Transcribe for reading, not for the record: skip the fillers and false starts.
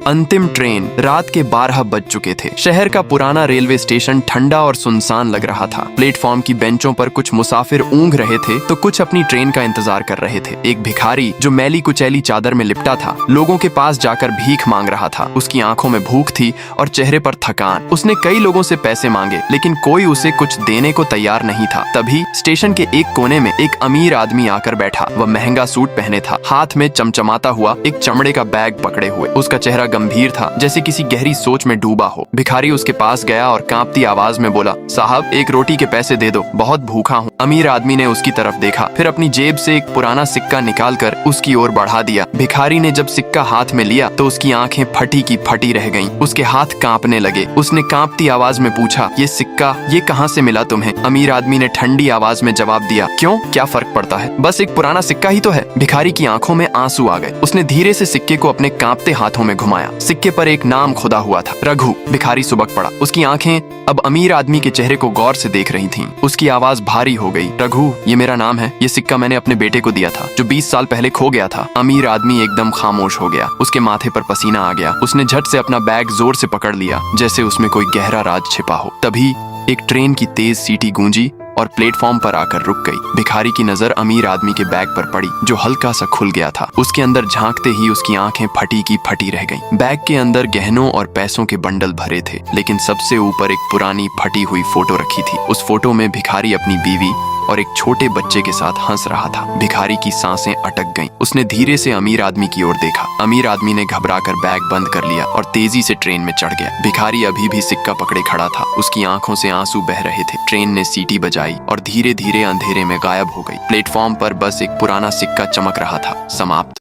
अंतिम ट्रेन। रात के 12 बज चुके थे। शहर का पुराना रेलवे स्टेशन ठंडा और सुनसान लग रहा था। प्लेटफॉर्म की बेंचों पर कुछ मुसाफिर ऊँघ रहे थे तो कुछ अपनी ट्रेन का इंतजार कर रहे थे। एक भिखारी जो मैली कुचैली चादर में लिपटा था लोगों के पास जाकर भीख मांग रहा था। उसकी आंखों में भूख थी और चेहरे पर थकान। उसने कई लोगों से पैसे मांगे लेकिन कोई उसे कुछ देने को तैयार नहीं था। तभी स्टेशन के एक कोने में एक अमीर आदमी आकर बैठा। वह महंगा सूट पहने था, हाथ में चमचमाता हुआ एक चमड़े का बैग पकड़े हुए। उसका चेहरा गंभीर था जैसे किसी गहरी सोच में डूबा हो। भिखारी उसके पास गया और कांपती आवाज में बोला, साहब एक रोटी के पैसे दे दो, बहुत भूखा हूँ। अमीर आदमी ने उसकी तरफ देखा, फिर अपनी जेब से एक पुराना सिक्का निकालकर उसकी ओर बढ़ा दिया। भिखारी ने जब सिक्का हाथ में लिया तो उसकी आंखें फटी की फटी रह गईं। उसके हाथ कांपने लगे। उसने कांपती आवाज में पूछा, ये सिक्का ये कहाँ से मिला तुम्हें? अमीर आदमी ने ठंडी आवाज में जवाब दिया, क्यों, क्या फर्क पड़ता है, बस एक पुराना सिक्का ही तो है। भिखारी की आंखों में आंसू आ गए। उसने धीरे से सिक्के को अपने कांपते हाथों में घुमाया। सिक्के पर एक नाम खुदा हुआ था, रघु। भिखारी सुबक पड़ा। उसकी आंखें अब अमीर आदमी के चेहरे को गौर से देख रही थीं। उसकी आवाज भारी हो गई, रघु ये मेरा नाम है। ये सिक्का मैंने अपने बेटे को दिया था जो 20 साल पहले खो गया था। अमीर आदमी एकदम खामोश हो गया। उसके माथे पर पसीना आ गया। उसने झट से अपना बैग जोर से पकड़ लिया जैसे उसमें कोई गहरा राज छिपा हो। तभी एक ट्रेन की तेज सीटी गूंजी और प्लेटफॉर्म पर आकर रुक गई। भिखारी की नजर अमीर आदमी के बैग पर पड़ी जो हल्का सा खुल गया था। उसके अंदर झांकते ही उसकी आंखें फटी की फटी रह गईं। बैग के अंदर गहनों और पैसों के बंडल भरे थे लेकिन सबसे ऊपर एक पुरानी फटी हुई फोटो रखी थी। उस फोटो में भिखारी अपनी बीवी और एक छोटे बच्चे के साथ हंस रहा था। भिखारी की सांसें अटक गईं। उसने धीरे से अमीर आदमी की ओर देखा। अमीर आदमी ने घबराकर बैग बंद कर लिया और तेजी से ट्रेन में चढ़ गया। भिखारी अभी भी सिक्का पकड़े खड़ा था। उसकी आंखों से आंसू बह रहे थे। ट्रेन ने सीटी बजाई और धीरे धीरे अंधेरे में गायब हो गई। प्लेटफॉर्म पर बस एक पुराना सिक्का चमक रहा था। समाप्त।